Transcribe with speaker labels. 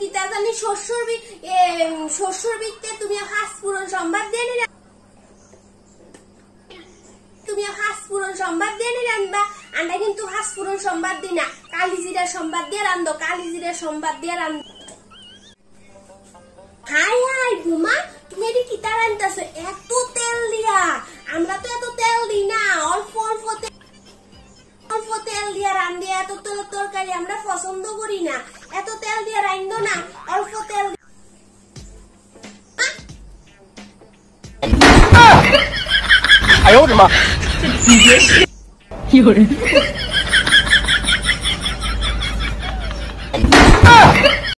Speaker 1: কিতা জানি শস্যর বৃত্তে তুমি হাঁসপুরন সম্বাদ দিয়ে নিলে তুমি হাঁসপুরন সম্বাদ দিয়ে নিলে আনবা। আমরা কিন্তু হাঁসপুরন সম্বাদ দিই না, কালিজিরার সম্বাদ দিয়ে রান্ধো, কালিজিরার সম্বাদ দিয়ে রান্ধো। হাই হাই বুমা, তুমি এটি কিতা রান্ধতেছো এত তেল দিয়া? আমরা তো এত তেল দিই না, অল্প অল্প তেল দিয়া রান্ধি। এত তেলের তরকারি আমরা পছন্দ করি না, এত তেল দিয়া রান্ধো না, অল্প তেল।
Speaker 2: 哎呦我的妈！
Speaker 3: 有人。